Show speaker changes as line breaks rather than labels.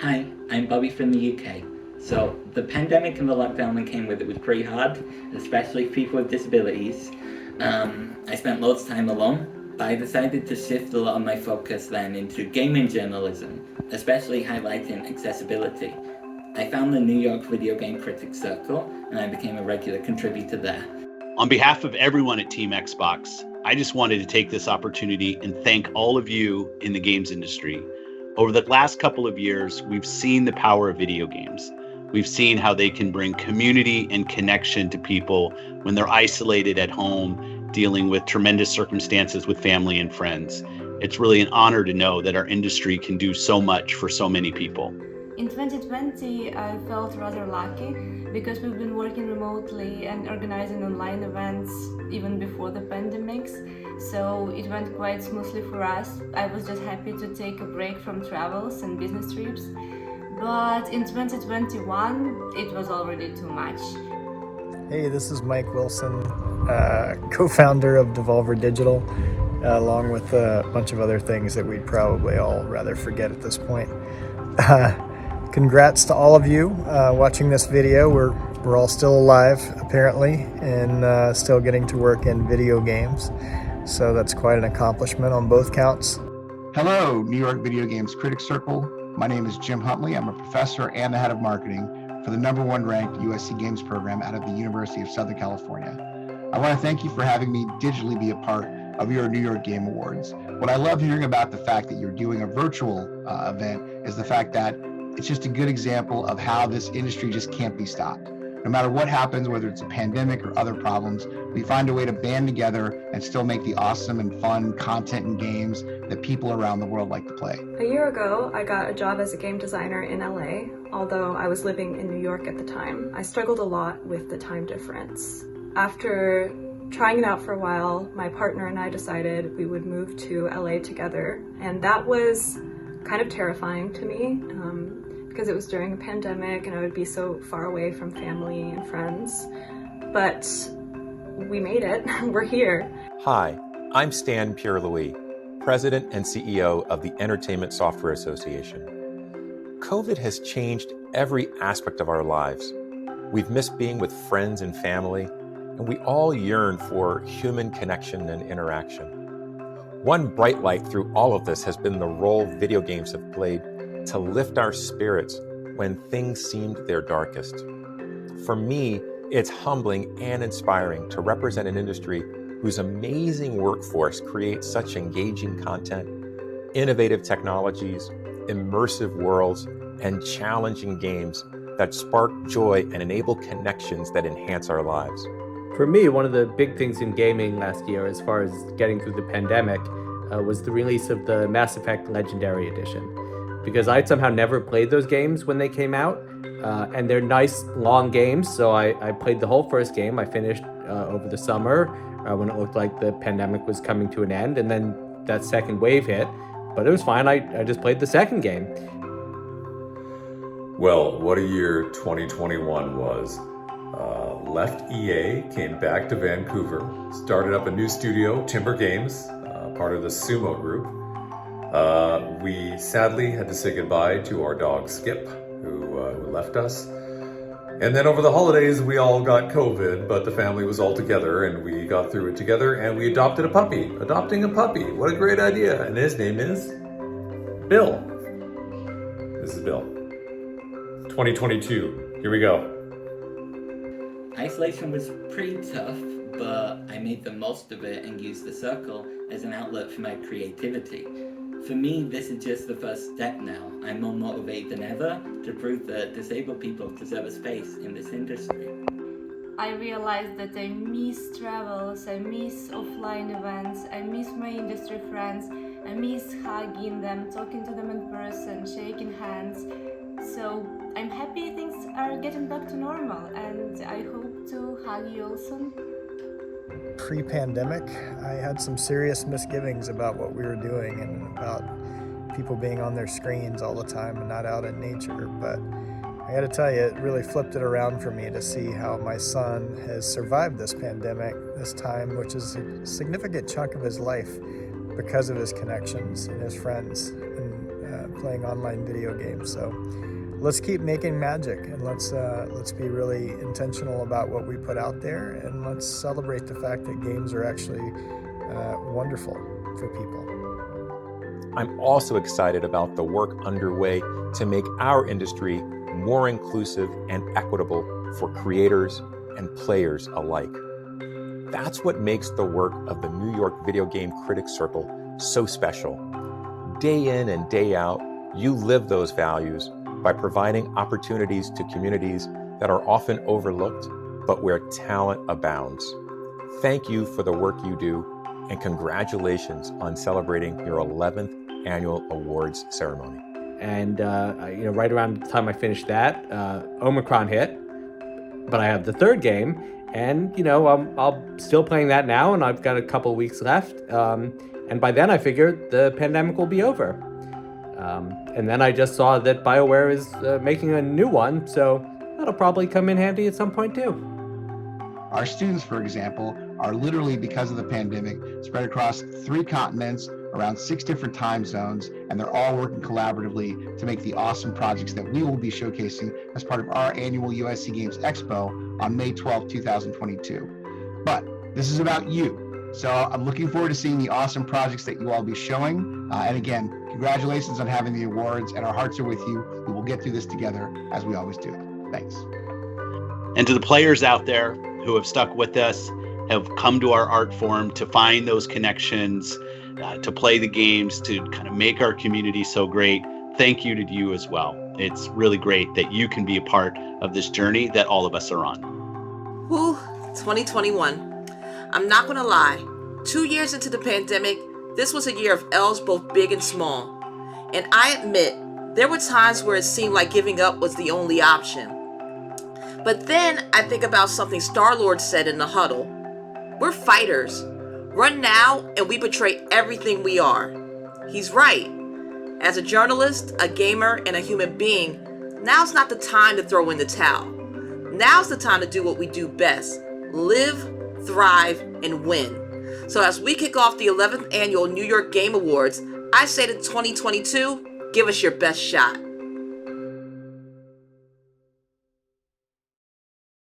Hi, I'm Bobby from the UK. So, the pandemic and the lockdown that came with it was pretty hard, especially for people with disabilities. I spent loads of time alone, but I decided to shift a lot of my focus then into gaming journalism, especially highlighting accessibility. I found the New York Video Game Critics Circle, and I became a regular contributor there.
On behalf of everyone at Team Xbox, I just wanted to take this opportunity and thank all of you in the games industry. Over the last couple of years, we've seen the power of video games. We've seen how they can bring community and connection to people when they're isolated at home, dealing with tremendous circumstances with family and friends. It's really an honor to know that our industry can do so much for so many people.
In 2020, I felt rather lucky because we've been working remotely and organizing online events even before the pandemics. So it went quite smoothly for us. I was just happy to take a break from travels and business trips. But in 2021, it was already too much.
Hey, this is Mike Wilson, co-founder of Devolver Digital, along with a bunch of other things that we'd probably all rather forget at this point. Congrats to all of you watching this video. We're all still alive, apparently, and still getting to work in video games. So that's quite an accomplishment on both counts.
Hello, New York Video Games Critics Circle. My name is Jim Huntley. I'm a professor and the head of marketing for the #1 ranked USC Games program out of the University of Southern California. I want to thank you for having me digitally be a part of your New York Game Awards. What I love hearing about the fact that you're doing a virtual event is the fact that it's just a good example of how this industry just can't be stopped. No matter what happens, whether it's a pandemic or other problems, we find a way to band together and still make the awesome and fun content and games that people around the world like to play.
A year ago, I got a job as a game designer in LA, although I was living in New York at the time. I struggled a lot with the time difference. After trying it out for a while, my partner and I decided we would move to LA together, and that was kind of terrifying to me because it was during a pandemic and I would be so far away from family and friends. But we made it. We're here.
Hi, I'm Stan Pierre-Louis, President and CEO of the Entertainment Software Association. COVID has changed every aspect of our lives. We've missed being with friends and family, and we all yearn for human connection and interaction. One bright light through all of this has been the role video games have played to lift our spirits when things seemed their darkest. For me, it's humbling and inspiring to represent an industry whose amazing workforce creates such engaging content, innovative technologies, immersive worlds, and challenging games that spark joy and enable connections that enhance our lives.
For me, one of the big things in gaming last year, as far as getting through the pandemic, was the release of the Mass Effect Legendary Edition. Because I'd somehow never played those games when they came out, and they're nice, long games, so I played the whole first game. I finished over the summer when it looked like the pandemic was coming to an end, and then that second wave hit, but it was fine. I just played the second game.
Well, what a year 2021 was. Left EA, came back to Vancouver, started up a new studio, Timber Games, part of the Sumo Group. We sadly had to say goodbye to our dog Skip, who left us. And then over the holidays, we all got COVID, but the family was all together and we got through it together and we adopted a puppy. Adopting a puppy, what a great idea. And his name is Bill. This is Bill. 2022, here we go.
Isolation was pretty tough, but I made the most of it and used the circle as an outlet for my creativity. For me, this is just the first step now. I'm more motivated than ever to prove that disabled people deserve a space in this industry.
I realized that I miss travels, I miss offline events, I miss my industry friends, I miss hugging them, talking to them in person, shaking hands. So I'm happy things are getting back to normal, and I hope to hug you all soon.
Pre-pandemic, I had some serious misgivings about what we were doing and about people being on their screens all the time and not out in nature. But I got to tell you, it really flipped it around for me to see how my son has survived this pandemic, this time, which is a significant chunk of his life because of his connections and his friends and playing online video games. So let's keep making magic, and let's be really intentional about what we put out there, and let's celebrate the fact that games are actually wonderful for people.
I'm also excited about the work underway to make our industry more inclusive and equitable for creators and players alike. That's what makes the work of the New York Video Game Critics Circle so special. Day in and day out, you live those values by providing opportunities to communities that are often overlooked, but where talent abounds. Thank you for the work you do, and congratulations on celebrating your 11th annual awards ceremony.
And right around the time I finished that, Omicron hit, but I have the third game, and I'm still playing that now, and I've got a couple weeks left. And by then I figured the pandemic will be over. And then I just saw that BioWare is making a new one, so that'll probably come in handy at some point too.
Our students, for example, are literally, because of the pandemic, spread across 3 continents, around 6 different time zones, and they're all working collaboratively to make the awesome projects that we will be showcasing as part of our annual USC Games Expo on May 12, 2022. But this is about you. So I'm looking forward to seeing the awesome projects that you all be showing. And again, congratulations on having the awards, and our hearts are with you. We will get through this together as we always do. Thanks.
And to the players out there who have stuck with us, have come to our art forum to find those connections, to play the games, to kind of make our community so great, thank you to you as well. It's really great that you can be a part of this journey that all of us are on.
Whew, 2021. I'm not gonna lie, 2 years into the pandemic, this was a year of L's both big and small. And I admit, there were times where it seemed like giving up was the only option. But then I think about something Star-Lord said in the huddle. We're fighters. Run now and we betray everything we are. He's right. As a journalist, a gamer, and a human being, now's not the time to throw in the towel. Now's the time to do what we do best. Live, thrive, and win. So as we kick off the 11th annual New York Game Awards, I say to 2022, give us your best shot.